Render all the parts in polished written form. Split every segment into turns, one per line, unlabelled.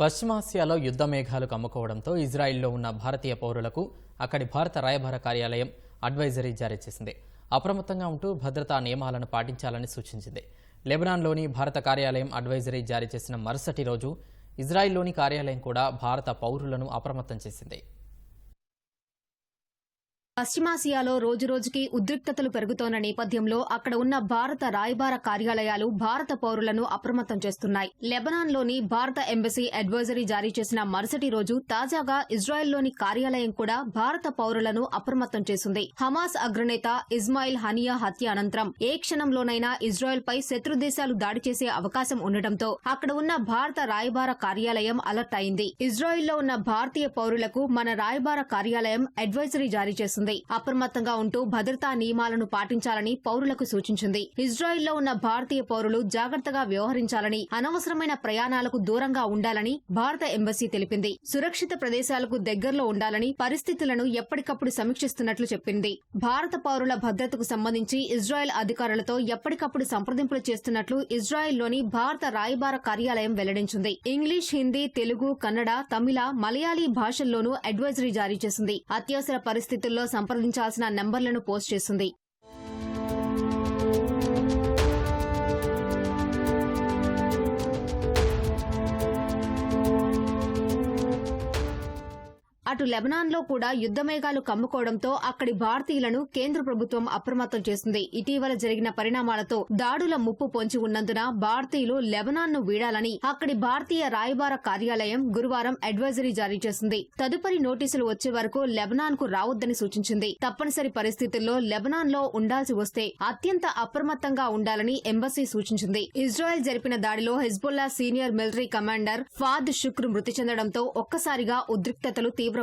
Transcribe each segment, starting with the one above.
పశ్చిమాసియాలో యుద్ధ మేఘాలు కమ్ముకోవడంతో ఇజ్రాయిల్లో ఉన్న భారతీయ పౌరులకు అక్కడి భారత రాయబార కార్యాలయం అడ్వైజరీ జారీ చేసింది. అప్రమత్తంగా ఉంటూ భద్రతా నియమాలను పాటించాలని సూచించింది. లెబనాన్లోని భారత కార్యాలయం అడ్వైజరీ జారీ చేసిన మరుసటి రోజు ఇజ్రాయిల్లోని కార్యాలయం కూడా భారత పౌరులను అప్రమత్తం చేసింది.
పశ్చిమాసియాలో రోజురోజుకి ఉద్రిక్తతలు పెరుగుతోన్న నేపథ్యంలో అక్కడ ఉన్న భారత రాయబార కార్యాలయాలు భారత పౌరులను అప్రమత్తం చేస్తున్నాయి. లెబనాన్లోని భారత ఎంబసీ అడ్వైజరీ జారీ చేసిన మరుసటి రోజు తాజాగా ఇజ్రాయెల్లోని కార్యాలయం కూడా భారత పౌరులను అప్రమత్తం చేసింది. హమాస్ అగ్రనేత ఇస్మాయిల్ హనియా హత్య అనంతరం ఏ క్షణంలోనైనా ఇజ్రాయెల్పై శత్రు దేశాలు దాడి చేసే అవకాశం ఉండటంతో అక్కడ ఉన్న భారత రాయబార కార్యాలయం అలర్ట్ అయింది. ఇజ్రాయెల్లో ఉన్న భారతీయ పౌరులకు మన రాయబార కార్యాలయం అడ్వైజరీ జారీ చేసింది. అప్రమత్తంగా ఉంటూ భద్రతా నియమాలను పాటించాలని పౌరులకు సూచించింది. ఇజ్రాయిల్లో ఉన్న భారతీయ పౌరులు జాగ్రత్తగా వ్యవహరించాలని, అనవసరమైన ప్రయాణాలకు దూరంగా ఉండాలని భారత ఎంబసీ తెలిపింది. సురక్షిత ప్రదేశాలకు దగ్గరలో ఉండాలని, పరిస్థితులను ఎప్పటికప్పుడు సమీక్షిస్తున్నట్లు చెప్పింది. భారత పౌరుల భద్రతకు సంబంధించి ఇజ్రాయెల్ అధికారులతో ఎప్పటికప్పుడు సంప్రదింపులు చేస్తున్నట్లు ఇజ్రాయెల్లోని భారత రాయబార కార్యాలయం వెల్లడించింది. ఇంగ్లీష్, హిందీ, తెలుగు, కన్నడ, తమిళ, మలయాళీ భాషల్లోనూ అడ్వైజరీ జారీ చేసింది. అత్యవసర పరిస్థితుల్లో సంప్రదించాల్సిన నంబర్లను పోస్ట్ చేసింది. అటు లెబనాన్లో కూడా యుద్ధ మేఘాలు కమ్ముకోవడంతో అక్కడి భారతీయులను కేంద్ర ప్రభుత్వం అప్రమత్తం చేసింది. ఇటీవల జరిగిన పరిణామాలతో దాడుల ముప్పు పొంచి ఉన్నందున భారతీయులు లెబనాన్ను వీడాలని అక్కడి భారతీయ రాయబార కార్యాలయం గురువారం అడ్వైజరీ జారీ చేసింది. తదుపరి నోటీసులు వచ్చే వరకు లెబనాన్కు రావద్దని సూచించింది. తప్పనిసరి పరిస్థితుల్లో లెబనాన్లో ఉండాల్సి వస్తే అత్యంత అప్రమత్తంగా ఉండాలని ఎంబసీ సూచించింది. ఇజ్రాయెల్ జరిపిన దాడిలో Hezbollah senior military commander Fahd Shukr మృతి చెందడంతో ఒక్కసారిగా ఉద్రిక్తతలు తీవ్రమయ్యాయి.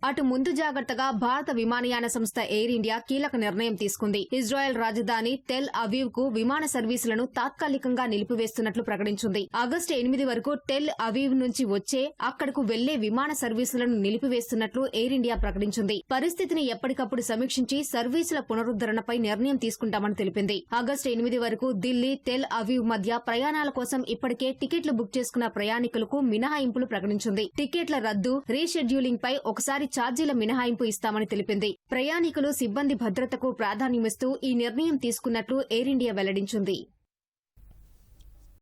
అటు ముందు జాగ్రత్తగా భారత విమానయాన సంస్థ ఎయిర్ ఇండియా కీలక నిర్ణయం తీసుకుంది. ఇజ్రాయెల్ రాజధాని టెల్ అవీవ్ కు విమాన సర్వీసులను తాత్కాలికంగా నిలిపివేస్తున్నట్లు ప్రకటించింది. ఆగస్టు 8 వరకు టెల్ అవీవ్ నుంచి వచ్చే, అక్కడకు వెళ్లే విమాన సర్వీసులను నిలిపివేస్తున్నట్లు ఎయిర్ ఇండియా ప్రకటించింది. పరిస్థితిని ఎప్పటికప్పుడు సమీక్షించి సర్వీసుల పునరుద్దరణపై నిర్ణయం తీసుకుంటామని తెలిపింది. ఆగస్టు 8 వరకు ఢిల్లీ, టెల్ అవీవ్ మధ్య ప్రయాణాల కోసం ఇప్పటికే టికెట్లు బుక్ చేసుకున్న ప్రయాణికులకు మినహాయింపులు ప్రకటించింది. టికెట్ల రద్దు, రీషెడ్యూలింగ్ పై ఒకసారి ఛార్జీల మినహాయింపు ఇస్తామని తెలిపింది. ప్రయాణికులు, సిబ్బంది భద్రతకు ప్రాధాన్యమిస్తూ ఈ నిర్ణయం తీసుకున్నట్లు ఎయిర్ ఇండియా వెల్లడించింది.